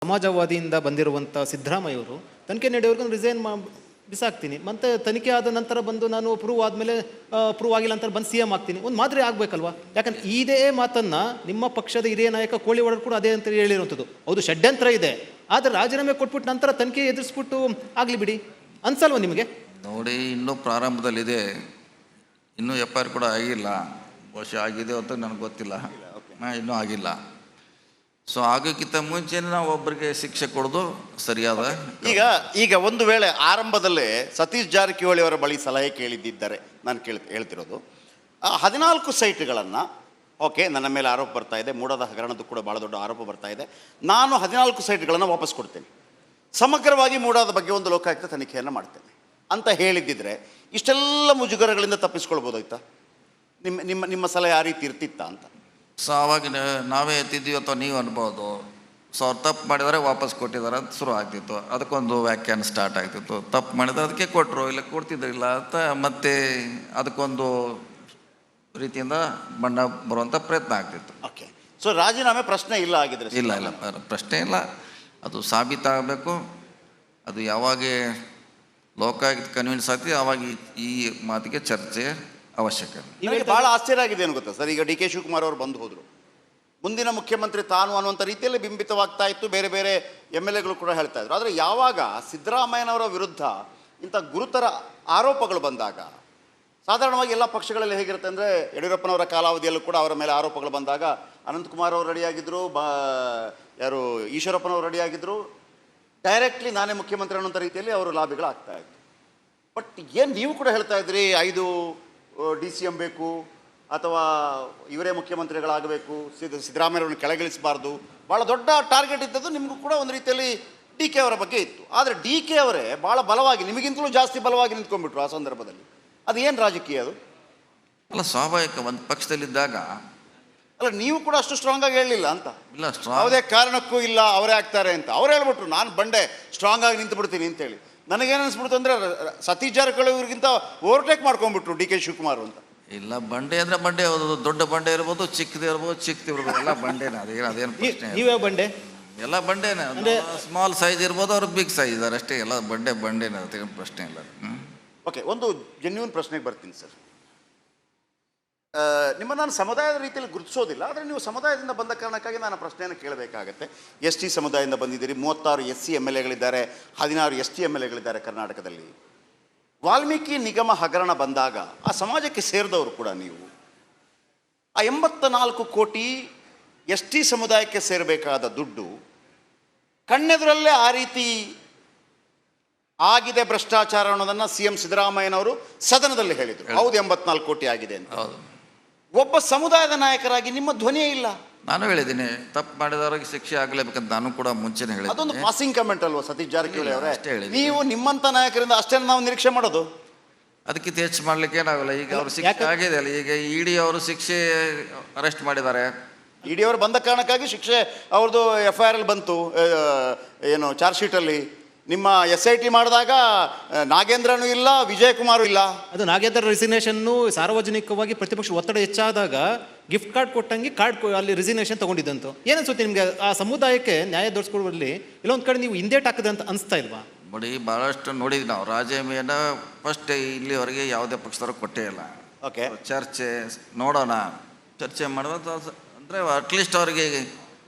ಸಮಾಜವಾದಿಯಿಂದ ಬಂದಿರುವಂಥ ಸಿದ್ದರಾಮಯ್ಯವರು ತನಿಖೆ ನಡೆಯೋರ್ಗು ರಿಸೈನ್ ಬಿಸಾಕ್ತೀನಿ, ಮತ್ತು ತನಿಖೆ ಆದ ನಂತರ ಬಂದು ನಾನು ಪ್ರೂವ್ ಆದಮೇಲೆ ಪ್ರೂವ್ ಆಗಿಲ್ಲ ಅಂತ ಬಂದು CM ಆಗ್ತೀನಿ, ಒಂದು ಮಾದರಿ ಆಗಬೇಕಲ್ವಾ? ಯಾಕಂದ್ರೆ ಇದೇ ಮಾತನ್ನು ನಿಮ್ಮ ಪಕ್ಷದ ಹಿರಿಯ ನಾಯಕ ಕೋಳಿವಾಡರು ಕೂಡ ಅದೇ ಅಂತ ಹೇಳಿರುವಂಥದ್ದು. ಹೌದು, ಷಡ್ಯಂತ್ರ ಇದೆ, ಆದರೆ ರಾಜೀನಾಮೆ ಕೊಟ್ಬಿಟ್ಟು ನಂತರ ತನಿಖೆ ಎದುರಿಸ್ಬಿಟ್ಟು ಆಗಲಿ ಬಿಡಿ ಅನ್ಸಲ್ವ ನಿಮಗೆ? ನೋಡಿ, ಇನ್ನೂ ಪ್ರಾರಂಭದಲ್ಲಿದೆ, ಇನ್ನೂ FIR ಕೂಡ ಆಗಿಲ್ಲ. ಬಹುಶಃ ಆಗಿದೆ ಅಂತ ನನಗೆ ಗೊತ್ತಿಲ್ಲ, ಇನ್ನೂ ಆಗಿಲ್ಲ. ಸೊ ಆಗೋಕ್ಕಿಂತ ಮುಂಚೆನೇ ನಾವು ಒಬ್ಬರಿಗೆ ಶಿಕ್ಷೆ ಕೊಡೋದು ಸರಿಯಾದ. ಈಗ ಒಂದು ವೇಳೆ ಆರಂಭದಲ್ಲೇ ಸತೀಶ್ ಜಾರಕಿಹೊಳಿ ಅವರ ಬಳಿ ಸಲಹೆ ಕೇಳಿದ್ದಿದ್ದಾರೆ, ನಾನು ಹೇಳ್ತಿರೋದು 14 ಸೈಟ್ಗಳನ್ನು, ಓಕೆ ನನ್ನ ಮೇಲೆ ಆರೋಪ ಬರ್ತಾ ಇದೆ, ಮೂಡದ ಹಗರಣದ್ದು ಕೂಡ ಭಾಳ ದೊಡ್ಡ ಆರೋಪ ಬರ್ತಾ ಇದೆ, ನಾನು 14 ಸೈಟ್ಗಳನ್ನು ವಾಪಸ್ ಕೊಡ್ತೇನೆ, ಸಮಗ್ರವಾಗಿ ಮೂಡಾದ ಬಗ್ಗೆ ಒಂದು ಲೋಕಾಯುಕ್ತ ತನಿಖೆಯನ್ನು ಮಾಡ್ತೇನೆ ಅಂತ ಹೇಳಿದ್ದಿದ್ರೆ ಇಷ್ಟೆಲ್ಲ ಮುಜುಗರಗಳಿಂದ ತಪ್ಪಿಸ್ಕೊಳ್ಬೋದಾಯ್ತಾ? ನಿಮ್ಮ ಸಲಹೆ ಆ ರೀತಿ ಇರ್ತಿತ್ತಾ ಅಂತ? ಸೊ ಆವಾಗ ನಾವೇ ಎತ್ತಿದ್ದೀವಿ ಅಥವಾ ನೀವು ಅನ್ಬೋದು. ಸೊ ಅವ್ರು ತಪ್ಪು ಮಾಡಿದರೆ ವಾಪಸ್ ಕೊಟ್ಟಿದ್ದಾರೆ ಅಂತ ಶುರು ಆಗ್ತಿತ್ತು, ಅದಕ್ಕೊಂದು ವ್ಯಾಖ್ಯಾನ ಸ್ಟಾರ್ಟ್ ಆಗ್ತಿತ್ತು. ತಪ್ಪು ಮಾಡಿದರೆ ಅದಕ್ಕೆ ಕೊಟ್ಟರು, ಇಲ್ಲ ಕೊಡ್ತಿದ್ರಿಲ್ಲ ಅಂತ ಮತ್ತೆ ಅದಕ್ಕೊಂದು ರೀತಿಯಿಂದ ಬಣ್ಣ ಬರುವಂಥ ಪ್ರಯತ್ನ ಆಗ್ತಿತ್ತು. ಓಕೆ, ಸೊ ರಾಜೀನಾಮೆ ಪ್ರಶ್ನೆ ಇಲ್ಲ ಆಗಿದ್ರೆ? ಇಲ್ಲ, ಪ್ರಶ್ನೆ ಇಲ್ಲ. ಅದು ಸಾಬೀತಾಗಬೇಕು. ಅದು ಯಾವಾಗ ಲೋಕಾಯುಕ್ತ ಕನ್ವಿನ್ಸ್ ಆಗ್ತದೆ ಆವಾಗ ಈ ಮಾತಿಗೆ ಚರ್ಚೆ ಅವಶ್ಯಕ. ನಿಮಗೆ ಭಾಳ ಆಶ್ಚರ್ಯ ಆಗಿದೆ ಏನು ಗೊತ್ತಾ ಸರ್? ಈಗ DK ಶಿವಕುಮಾರ್ ಅವರು ಬಂದು ಹೋದರು, ಮುಂದಿನ ಮುಖ್ಯಮಂತ್ರಿ ತಾನು ಅನ್ನುವಂಥ ರೀತಿಯಲ್ಲಿ ಬಿಂಬಿತವಾಗ್ತಾ ಇತ್ತು, ಬೇರೆ ಬೇರೆ MLAಗಳು ಕೂಡ ಹೇಳ್ತಾ ಇದ್ರು. ಆದರೆ ಯಾವಾಗ ಸಿದ್ದರಾಮಯ್ಯನವರ ವಿರುದ್ಧ ಇಂಥ ಗುರುತರ ಆರೋಪಗಳು ಬಂದಾಗ, ಸಾಧಾರಣವಾಗಿ ಎಲ್ಲ ಪಕ್ಷಗಳಲ್ಲಿ ಹೇಗಿರುತ್ತೆ ಅಂದರೆ, ಯಡಿಯೂರಪ್ಪನವರ ಕಾಲಾವಧಿಯಲ್ಲೂ ಕೂಡ ಅವರ ಮೇಲೆ ಆರೋಪಗಳು ಬಂದಾಗ ಅನಂತಕುಮಾರ್ ಅವರು ರೆಡಿಯಾಗಿದ್ದರು, ಯಾರು ಈಶ್ವರಪ್ಪನವರು ರೆಡಿಯಾಗಿದ್ದರು, ಡೈರೆಕ್ಟ್ಲಿ ನಾನೇ ಮುಖ್ಯಮಂತ್ರಿ ಅನ್ನೋಂಥ ರೀತಿಯಲ್ಲಿ ಅವರು ಲಾಬಿಗಳಾಗ್ತಾ ಇತ್ತು. ಬಟ್ ಏನು ನೀವು ಕೂಡ ಹೇಳ್ತಾ ಇದ್ರಿ, 5 DCM ಬೇಕು ಅಥವಾ ಇವರೇ ಮುಖ್ಯಮಂತ್ರಿಗಳಾಗಬೇಕು, ಸಿದ್ದರಾಮಯ್ಯವ್ರನ್ನ ಕೆಳಗಿಳಿಸಬಾರ್ದು, ಭಾಳ ದೊಡ್ಡ ಟಾರ್ಗೆಟ್ ಇದ್ದದ್ದು ನಿಮಗೂ ಕೂಡ ಒಂದು ರೀತಿಯಲ್ಲಿ DK ಅವರ ಬಗ್ಗೆ ಇತ್ತು. ಆದರೆ DK ಅವರೇ ಭಾಳ ಬಲವಾಗಿ, ನಿಮಗಿಂತಲೂ ಜಾಸ್ತಿ ಬಲವಾಗಿ ನಿಂತ್ಕೊಂಡ್ಬಿಟ್ರು ಆ ಸಂದರ್ಭದಲ್ಲಿ. ಅದು ಏನು ರಾಜಕೀಯ ಅದು? ಅಲ್ಲ, ಸ್ವಾಭಾವಿಕ. ಒಂದು ಪಕ್ಷದಲ್ಲಿದ್ದಾಗ ಅಲ್ಲ, ನೀವು ಕೂಡ ಅಷ್ಟು ಸ್ಟ್ರಾಂಗ್ ಆಗಿ ಹೇಳಲಿಲ್ಲ ಅಂತ. ಇಲ್ಲ, ಯಾವುದೇ ಕಾರಣಕ್ಕೂ ಇಲ್ಲ ಅವರೇ ಆಗ್ತಾರೆ ಅಂತ ಅವ್ರು ಹೇಳ್ಬಿಟ್ರು, ನಾನು ಬಂಡೆ ಸ್ಟ್ರಾಂಗ್ ಆಗಿ ನಿಂತು ಬಿಡ್ತೀನಿ ಅಂತೇಳಿ. ನನಗೇನು ಅನಿಸ್ಬಿಡ್ತು ಅಂದರೆ, ಸತೀಶ್ ಜಾರಕಿಹೊಳಿ ಅವ್ರಿಗಿಂತ ಓವರ್ಟೇಕ್ ಮಾಡ್ಕೊಂಡ್ಬಿಟ್ರು DK ಶಿವಕುಮಾರ್ ಅಂತ. ಇಲ್ಲ, ಬಂಡೆ ಅಂದರೆ ಬಂಡೆ, ದೊಡ್ಡ ಬಂಡೆ ಇರ್ಬೋದು, ಚಿಕ್ಕದು ಇರ್ಬೋದು, ಇರ್ಬೋದು, ಎಲ್ಲ ಬಂಡೆನ. ಅದೇನು ಪ್ರಶ್ನೆ? ನೀವೇ ಬಂಡೆ? ಎಲ್ಲ ಬಂಡೆನ. ಸ್ಮಾಲ್ ಸೈಜ್ ಇರ್ಬೋದು, ಅವ್ರಿಗೆ ಬಿಗ್ ಸೈಜ್ ಇದ್ದಾರೆ ಅಷ್ಟೇ. ಎಲ್ಲ ಬಂಡೆನ, ಅದೇನು ಪ್ರಶ್ನೆ ಇಲ್ಲ. ಓಕೆ, ಒಂದು ಜೆನ್ಯೂನ್ ಪ್ರಶ್ನೆಗೆ ಬರ್ತೀನಿ ಸರ್. ನಿಮ್ಮ ನಾನು ಸಮುದಾಯದ ರೀತಿಯಲ್ಲಿ ಗುರುತಿಸೋದಿಲ್ಲ, ಆದರೆ ನೀವು ಸಮುದಾಯದಿಂದ ಬಂದ ಕಾರಣಕ್ಕಾಗಿ ನಾನು ಪ್ರಶ್ನೆಯನ್ನು ಕೇಳಬೇಕಾಗತ್ತೆ. ST ಸಮುದಾಯದಿಂದ ಬಂದಿದ್ದೀರಿ, 36 SC MLAಗಳಿದ್ದಾರೆ, 16 ST MLAಗಳಿದ್ದಾರೆ ಕರ್ನಾಟಕದಲ್ಲಿ. ವಾಲ್ಮೀಕಿ ನಿಗಮ ಹಗರಣ ಬಂದಾಗ ಆ ಸಮಾಜಕ್ಕೆ ಸೇರಿದವರು ಕೂಡ ನೀವು. ಆ 84 ಕೋಟಿ ST ಸಮುದಾಯಕ್ಕೆ ಸೇರಬೇಕಾದ ದುಡ್ಡು ಕಣ್ಣೆದುರಲ್ಲೇ ಆ ರೀತಿ ಆಗಿದೆ ಭ್ರಷ್ಟಾಚಾರ ಅನ್ನೋದನ್ನು CM ಸಿದ್ದರಾಮಯ್ಯನವರು ಸದನದಲ್ಲಿ ಹೇಳಿದರು. ಹೌದು, 84 ಕೋಟಿ ಆಗಿದೆ ಅಂತ. ಒಬ್ಬ ಸಮುದಾಯದ ನಾಯಕರಾಗಿ ನಿಮ್ಮ ಧ್ವನಿಯೇ ಇಲ್ಲ. ನಾನು ಹೇಳಿದ್ದೀನಿ, ತಪ್ಪು ಮಾಡಿದವರಿಗೆ ಶಿಕ್ಷೆ ಆಗಲೇಬೇಕಂತ ನಾನು ಕೂಡ ಮುಂಚೆನೇ ಹೇಳಿದ್ದೆ. ಅದೊಂದು ಪಾಸಿಂಗ್ ಕಮೆಂಟ್ ಅಲ್ವಾ ಸತೀಶ್ ಜಾರಕಿಹೊಳಿ ಅವರೇ? ನೀವು ನಿಮ್ಮಂಥ ನಾಯಕರಿಂದ ಅಷ್ಟೇ ನಾವು ನಿರೀಕ್ಷೆ ಮಾಡೋದು. ಅದಕ್ಕಿಂತ ಹೆಚ್ಚು ಮಾಡ್ಲಿಕ್ಕೆ ಏನಾಗಲ್ಲ. ಈಗ ಅವ್ರ ಶಿಕ್ಷೆ ಆಗಿದೆ ಅಲ್ಲ, ಈಗ ED ಅವರು ಶಿಕ್ಷೆ ಅರೆಸ್ಟ್ ಮಾಡಿದ್ದಾರೆ. ED ಅವರು ಬಂದ ಕಾರಣಕ್ಕಾಗಿ ಶಿಕ್ಷೆ ಅವ್ರದ್ದು FIR ಅಲ್ಲಿ ಬಂತು, ಏನು ಚಾರ್ಜ್ ಶೀಟಲ್ಲಿ. ನಿಮ್ಮ SIT ಮಾಡಿದಾಗ ನಾಗೇಂದ್ರನೂ ಇಲ್ಲ, ವಿಜಯಕುಮಾರು ಇಲ್ಲ. ಅದು ನಾಗೇಂದ್ರ ರೆಸಿಗ್ನೇಷನ್ನು ಸಾರ್ವಜನಿಕವಾಗಿ ಪ್ರತಿಪಕ್ಷ ಒತ್ತಡ ಹೆಚ್ಚಾದಾಗ ಗಿಫ್ಟ್ ಕಾರ್ಡ್ ಕೊಟ್ಟಂಗೆ ಅಲ್ಲಿ ರೆಸಿಗ್ನೇಷನ್ ತಗೊಂಡಿದ್ದಂತು. ಏನನ್ಸುತ್ತೆ ನಿಮಗೆ? ಆ ಸಮುದಾಯಕ್ಕೆ ನ್ಯಾಯ ದೊರಕಿಸ್ಕೊಳ್ಳುವಲ್ಲಿ ಇಲ್ಲೊಂದು ಕಡೆ ನೀವು ಹಿಂದೇಟ್ ಹಾಕಿದ್ರೆ ಅಂತ ಅನಿಸ್ತಾ ಇಲ್ವಾ? ನೋಡಿ, ಭಾಳಷ್ಟು ನೋಡಿದ್ವಿ ನಾವು. ರಾಜೀನಾಮೆನ ಫಸ್ಟ್ ಇಲ್ಲಿವರೆಗೆ ಯಾವುದೇ ಪಕ್ಷದವ್ರು ಕೊಟ್ಟೇ ಇಲ್ಲ. ಓಕೆ, ಚರ್ಚೆ ನೋಡೋಣ, ಚರ್ಚೆ ಮಾಡೋದು ಅಂದರೆ ಅಟ್ಲೀಸ್ಟ್ ಅವರಿಗೆ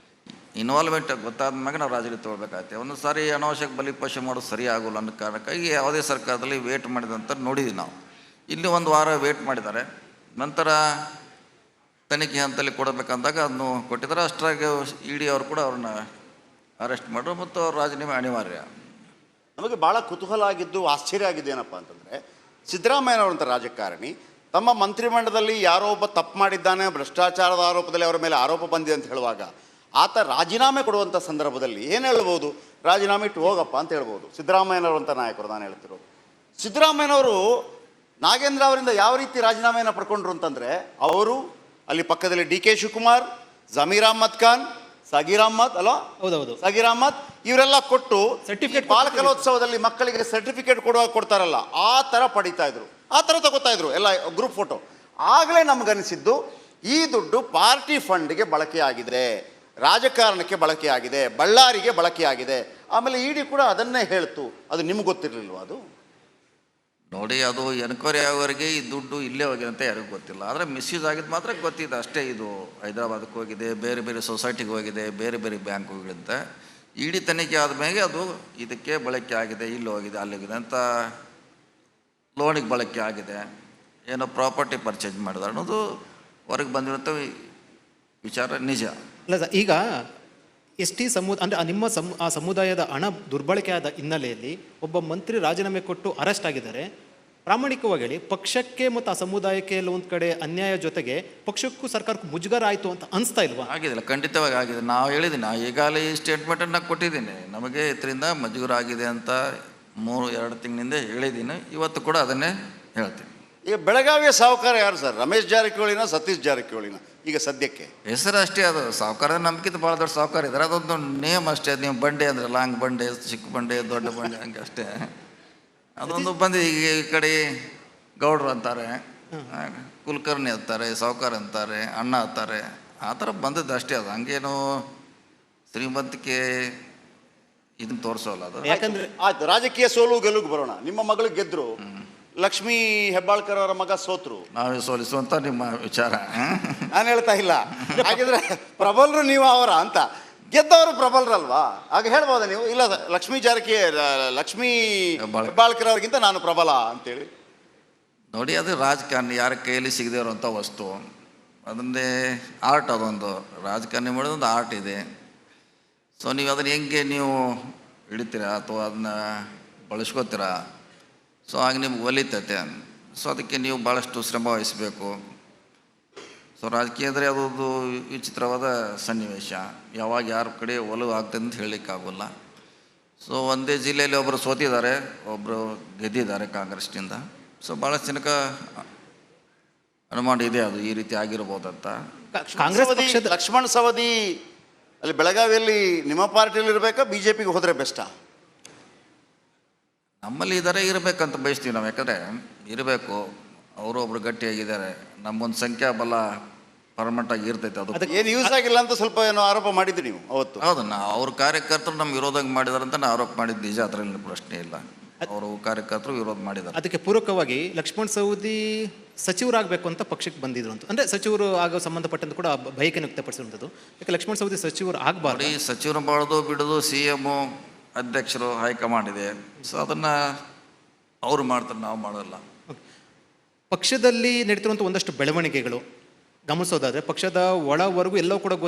ಇನ್ವಾಲ್ವ್ಮೆಂಟ್ ಗೊತ್ತಾದ ಮ್ಯಾಗ ನಾವು ರಾಜಕೀಯ ತೊಗೊಳ್ಬೇಕಾಗತ್ತೆ. ಒಂದು ಸಾರಿ ಅನಾವಶ್ಯಕ ಬಲಿಪಶು ಮಾಡೋದು ಸರಿ ಆಗೋಲ್ಲ ಅನ್ನೋ ಕಾರಣಕ್ಕಾಗಿ ಯಾವುದೇ ಸರ್ಕಾರದಲ್ಲಿ ವೇಟ್ ಮಾಡಿದಂತ ನೋಡಿದ್ವಿ ನಾವು. ಇಲ್ಲಿ 1 ವಾರ ವೇಟ್ ಮಾಡಿದ್ದಾರೆ, ನಂತರ ತನಿಖೆ ಹಂತದಲ್ಲಿ ಕೊಡಬೇಕಂದಾಗ ಅದನ್ನು ಕೊಟ್ಟಿದ್ದಾರೆ. ಅಷ್ಟರಾಗಿ ED ಅವರು ಕೂಡ ಅವ್ರನ್ನ ಅರೆಸ್ಟ್ ಮಾಡಿದ್ರು ಮತ್ತು ಅವ್ರ ರಾಜೀನಾಮೆ ಅನಿವಾರ್ಯ. ನಮಗೆ ಭಾಳ ಕುತೂಹಲ ಆಗಿದ್ದು, ಆಶ್ಚರ್ಯ ಆಗಿದ್ದು ಏನಪ್ಪ ಅಂತಂದರೆ, ಸಿದ್ದರಾಮಯ್ಯನವರಂಥ ರಾಜಕಾರಣಿ ತಮ್ಮ ಮಂತ್ರಿಮಂಡಲದಲ್ಲಿ ಯಾರೋ ಒಬ್ಬ ತಪ್ಪು ಮಾಡಿದ್ದಾನೆ, ಭ್ರಷ್ಟಾಚಾರದ ಆರೋಪದಲ್ಲಿ ಅವರ ಮೇಲೆ ಆರೋಪ ಬಂದಿದೆ ಅಂತ ಹೇಳುವಾಗ ಆತ ರಾಜೀನಾಮೆ ಕೊಡುವಂಥ ಸಂದರ್ಭದಲ್ಲಿ ಏನು ಹೇಳ್ಬೋದು? ರಾಜೀನಾಮೆ ಇಟ್ಟು ಹೋಗಪ್ಪ ಅಂತ ಹೇಳ್ಬೋದು. ಸಿದ್ದರಾಮಯ್ಯನವರಂಥ ನಾಯಕರು ನಾನು ಹೇಳ್ತಿರೋದು. ಸಿದ್ದರಾಮಯ್ಯನವರು ನಾಗೇಂದ್ರ ಅವರಿಂದ ಯಾವ ರೀತಿ ರಾಜೀನಾಮೆಯನ್ನು ಪಡ್ಕೊಂಡ್ರು ಅಂತಂದರೆ, ಅವರು ಅಲ್ಲಿ ಪಕ್ಕದಲ್ಲಿ DK ಶಿವಕುಮಾರ್, ಜಮೀರ್ ಅಹ್ಮದ್ ಖಾನ್, ಸಗೀರ್ ಅಹ್ಮದ್ ಅಲ್ವಾ? ಹೌದೌದು, ಸಗೀರ್ ಅಹ್ಮದ್ ಇವರೆಲ್ಲ ಕೊಟ್ಟು ಸರ್ಟಿಫಿಕೇಟ್, ಬಾಲಕಲೋತ್ಸವದಲ್ಲಿ ಮಕ್ಕಳಿಗೆ ಸರ್ಟಿಫಿಕೇಟ್ ಕೊಡ್ತಾರಲ್ಲ, ಆ ಥರ ಪಡಿತಾ ಇದ್ರು, ಆ ಥರ ತಗೋತಾ ಇದ್ರು ಎಲ್ಲ ಗ್ರೂಪ್ ಫೋಟೋ. ಆಗಲೇ ನಮಗನಿಸಿದ್ದು ಈ ದುಡ್ಡು ಪಾರ್ಟಿ ಫಂಡ್ಗೆ ಬಳಕೆ ಆಗಿದೆ, ರಾಜಕಾರಣಕ್ಕೆ ಬಳಕೆಯಾಗಿದೆ, ಬಳ್ಳಾರಿಗೆ ಬಳಕೆಯಾಗಿದೆ. ಆಮೇಲೆ ಇಡಿ ಕೂಡ ಅದನ್ನೇ ಹೇಳ್ತು. ಅದು ನಿಮ್ಗೆ ಗೊತ್ತಿರಲಿಲ್ವ ಅದು? ನೋಡಿ, ಅದು ಎನ್ಕ್ವೈರಿ ಆಗೋವರೆಗೆ ಈ ದುಡ್ಡು ಇಲ್ಲೇ ಹೋಗಿದೆ ಅಂತ ಯಾರಿಗೂ ಗೊತ್ತಿಲ್ಲ. ಆದರೆ ಮಿಸ್ಯೂಸ್ ಆಗಿದ್ದು ಮಾತ್ರ ಗೊತ್ತಿದೆ ಅಷ್ಟೇ. ಇದು ಹೈದರಾಬಾದಕ್ಕೆ ಹೋಗಿದೆ, ಬೇರೆ ಬೇರೆ ಸೊಸೈಟಿಗೆ ಹೋಗಿದೆ, ಬೇರೆ ಬೇರೆ ಬ್ಯಾಂಕ್ ಹೋಗಿರುತ್ತೆ. ಇಡಿ ತನಿಖೆ ಆದಮೇಲೆ ಅದು ಇದಕ್ಕೆ ಬಳಕೆ ಆಗಿದೆ, ಇಲ್ಲಿ ಹೋಗಿದೆ, ಅಲ್ಲಿಗಿದೆ ಅಂತ, ಲೋನಿಗೆ ಬಳಕೆ ಆಗಿದೆ, ಏನೋ ಪ್ರಾಪರ್ಟಿ ಪರ್ಚೇಸ್ ಮಾಡಿದ ಅನ್ನೋದು ಹೊರಗೆ ಬಂದಿರುವಂಥ ವಿಚಾರ ನಿಜ. ಅಲ್ಲ ಸರ್, ಈಗ ಎಸ್ ಟಿ ಅಂದರೆ ನಿಮ್ಮ ಆ ಸಮುದಾಯದ ಹಣ ದುರ್ಬಳಕೆ ಆದ ಹಿನ್ನೆಲೆಯಲ್ಲಿ ಒಬ್ಬ ಮಂತ್ರಿ ರಾಜೀನಾಮೆ ಕೊಟ್ಟು ಅರೆಸ್ಟ್ ಆಗಿದ್ದಾರೆ. ಪ್ರಾಮಾಣಿಕವಾಗಿ ಹೇಳಿ, ಪಕ್ಷಕ್ಕೆ ಮತ್ತು ಆ ಸಮುದಾಯಕ್ಕೆ ಎಲ್ಲ ಒಂದು ಕಡೆ ಅನ್ಯಾಯ ಜೊತೆಗೆ ಪಕ್ಷಕ್ಕೂ ಸರ್ಕಾರಕ್ಕೂ ಮುಜುಗರ ಆಯಿತು ಅಂತ ಅನಿಸ್ತಾ ಇಲ್ವಾ? ಆಗಿದಿಲ್ಲ, ಖಂಡಿತವಾಗಿ ಆಗಿದೆ. ನಾವು ಹೇಳಿದ್ದೀನಿ, ಈಗಾಗಲೇ ಈ ಸ್ಟೇಟ್ಮೆಂಟನ್ನು ಕೊಟ್ಟಿದ್ದೀನಿ. ನಮಗೆ ಇದರಿಂದ ಮುಜುಗರ ಆಗಿದೆ ಅಂತ 2 ತಿಂಗಳಿಂದ ಹೇಳಿದ್ದೀನಿ. ಇವತ್ತು ಕೂಡ ಅದನ್ನೇ ಹೇಳ್ತೀನಿ. ಈಗ ಬೆಳಗಾವಿಯ ಸಾಹುಕಾರ ಯಾರು ಸರ್? ರಮೇಶ್ ಜಾರಕಿಹೊಳಿನ, ಸತೀಶ್ ಜಾರಕಿಹೊಳಿನ? ಈಗ ಸದ್ಯಕ್ಕೆ ಹೆಸರು ಅಷ್ಟೇ. ಅದು ಸಾಹುಕಾರ ನಮ್ಗಿಂತ ಭಾಳ ದೊಡ್ಡ ಸಾಹುಕಾರ ಇದ್ದಾರೆ. ಅದೊಂದು ನೇಮ್ ಅಷ್ಟೇ. ನೀವು ಬಂಡೆ ಅಂದ್ರೆ ಲಾಂಗ್ ಬಂಡೆ, ಚಿಕ್ಕ ಬಂಡೆ, ದೊಡ್ಡ ಬಂಡೆ, ಹಂಗೆ ಅಷ್ಟೇ. ಅದೊಂದು ಬಂದು ಈಗ ಈ ಕಡೆ ಗೌಡ್ರು ಅಂತಾರೆ, ಕುಲಕರ್ಣಿ ಅಂತಾರೆ, ಸಾಹುಕಾರ ಅಂತಾರೆ, ಅಣ್ಣ ಅಂತಾರೆ, ಆ ಥರ ಬಂದದ್ದು ಅಷ್ಟೇ. ಅದು ಹಂಗೇನು ಶ್ರೀಮಂತಿಕೆ ಇದನ್ನ ತೋರಿಸೋಲ್ಲ ಅದು. ಯಾಕಂದ್ರೆ ಆಯ್ತು, ರಾಜಕೀಯ ಸೋಲು ಗೆಲುವು ಬರೋಣ. ನಿಮ್ಮ ಮಗಳು ಗೆದ್ರು, ಲಕ್ಷ್ಮೀ ಹೆಬ್ಬಾಳ್ಕರ್ ಅವರ ಮಗ ಸೋತ್ರು. ನಾವೇ ಸೋಲಿಸುವಂತ ನಿಮ್ಮ ವಿಚಾರ. ನಾನು ಹೇಳ್ತಾ ಇಲ್ಲ. ಹಾಗಿದ್ರೆ ಪ್ರಬಲರು ನೀವು ಅವರ ಅಂತ. ಗೆದ್ದವರು ಪ್ರಬಲರಲ್ವಾ? ಆಗ ಹೇಳ್ಬೋದ ನೀವು, ಇಲ್ಲ ಲಕ್ಷ್ಮೀ ಹೆಬ್ಬಾಳ್ಕರ್ ಅವ್ರಿಗಿಂತ ನಾನು ಪ್ರಬಲ ಅಂತೇಳಿ? ನೋಡಿ, ಅದು ರಾಜಕಾರಣಿ ಯಾರ ಕೈಯಲ್ಲಿ ಸಿಗದೇ ಇರುವಂಥ ವಸ್ತು. ಅದನ್ನೇ ಆರ್ಟ್. ಅದೊಂದು ರಾಜಕಾರಣಿ ಮಾಡೋದೊಂದು ಆರ್ಟ್ ಇದೆ. ಸೊ ನೀವು ಅದನ್ನು ಹೆಂಗೆ ನೀವು ಹಿಡಿತೀರಾ ಅಥವಾ ಅದನ್ನ ಬಳಸ್ಕೋತೀರಾ, ಸೊ ಹಾಗೆ ನಿಮ್ಗೆ ಒಲಿತೈತೆ. ಸೊ ಅದಕ್ಕೆ ನೀವು ಭಾಳಷ್ಟು ಶ್ರಮ ವಹಿಸಬೇಕು. ಸೊ ರಾಜಕೀಯ ಅಂದರೆ ಅದೊಂದು ವಿಚಿತ್ರವಾದ ಸನ್ನಿವೇಶ. ಯಾವಾಗ ಯಾರ ಕಡೆ ಒಲವು ಆಗ್ತದೆ ಅಂತ ಹೇಳಲಿಕ್ಕಾಗೋಲ್ಲ. ಸೊ ಒಂದೇ ಜಿಲ್ಲೆಯಲ್ಲಿ ಒಬ್ಬರು ಸೋತಿದ್ದಾರೆ, ಒಬ್ಬರು ಗೆದ್ದಿದ್ದಾರೆ ಕಾಂಗ್ರೆಸ್ನಿಂದ. ಸೊ ಭಾಳಷ್ಟು ಜನಕ್ಕೆ ಅನುಮಾನ ಇದೆ ಅದು ಈ ರೀತಿ ಆಗಿರ್ಬೋದಂತ. ಕಾಂಗ್ರೆಸ್ ಪಕ್ಷದ ಲಕ್ಷ್ಮಣ್ ಸವದಿ ಅಲ್ಲಿ ಬೆಳಗಾವಿಯಲ್ಲಿ ನಿಮ್ಮ ಪಾರ್ಟಿಯಲ್ಲಿ ಇರಬೇಕಾ, ಬಿ ಜೆ ಪಿಗೆ ಹೋದರೆ ಬೆಸ್ಟಾ? ನಮ್ಮಲ್ಲಿ ಇದ್ದಾರೆ, ಇರಬೇಕಂತ ಬಯಸ್ತೀವಿ ನಾವು. ಯಾಕಂದರೆ ಇರಬೇಕು, ಅವರು ಒಬ್ರು ಗಟ್ಟಿಯಾಗಿದ್ದಾರೆ. ನಮ್ಮೊಂದು ಸಂಖ್ಯಾಬಲ ಪರ್ಮನೆಂಟಾಗಿ ಇರ್ತೈತೆ. ಅದು ಏನು ಯೂಸ್ ಆಗಿಲ್ಲ ಅಂತ ಸ್ವಲ್ಪ ಏನೋ ಆರೋಪ ಮಾಡಿದ್ರಿ ನೀವು ಅವತ್ತು. ಹೌದು, ಅವ್ರ ಕಾರ್ಯಕರ್ತರು ನಮ್ಮ ವಿರೋಧ ಮಾಡಿದಾರೆ ಅಂತ ನಾನು ಆರೋಪ ಮಾಡಿದ್ದು ನಿಜ. ಅದರಲ್ಲಿ ಪ್ರಶ್ನೆ ಇಲ್ಲ. ಅವರು ಕಾರ್ಯಕರ್ತರು ವಿರೋಧ ಮಾಡಿದ್ದಾರೆ. ಅದಕ್ಕೆ ಪೂರಕವಾಗಿ ಲಕ್ಷ್ಮಣ್ ಸವದಿ ಸಚಿವರಾಗಬೇಕು ಅಂತ ಪಕ್ಷಕ್ಕೆ ಬಂದಿದ್ರು ಅಂತ, ಅಂದರೆ ಸಚಿವರು ಆಗೋ ಸಂಬಂಧಪಟ್ಟಂತ ಕೂಡ ಬಯಕೆಯನ್ನು ವ್ಯಕ್ತಪಡಿಸಿರುವಂಥದ್ದು. ಯಾಕೆ ಲಕ್ಷ್ಮಣ್ ಸವದಿ ಸಚಿವರು ಆಗಬಾರ್ದು? ಸಚಿವರು ಮಾಡೋದು ಬಿಡೋದು CM ಅಧ್ಯಕ್ಷರು ಹೈಕಮಾಂಡ್ ಇದೆ. ಸೊ ಅದನ್ನು ಅವರು ಮಾಡ್ತಾರೆ, ನಾವು ಮಾಡೋಲ್ಲ. ಪಕ್ಷದಲ್ಲಿ ನಡೀತಿರುವಂಥ ಒಂದಷ್ಟು ಬೆಳವಣಿಗೆಗಳು ಗಮನಿಸೋದಾದರೆ ಪಕ್ಷದ ಒಳವರೆಗೂ ಎಲ್ಲವೂ ಕೂಡ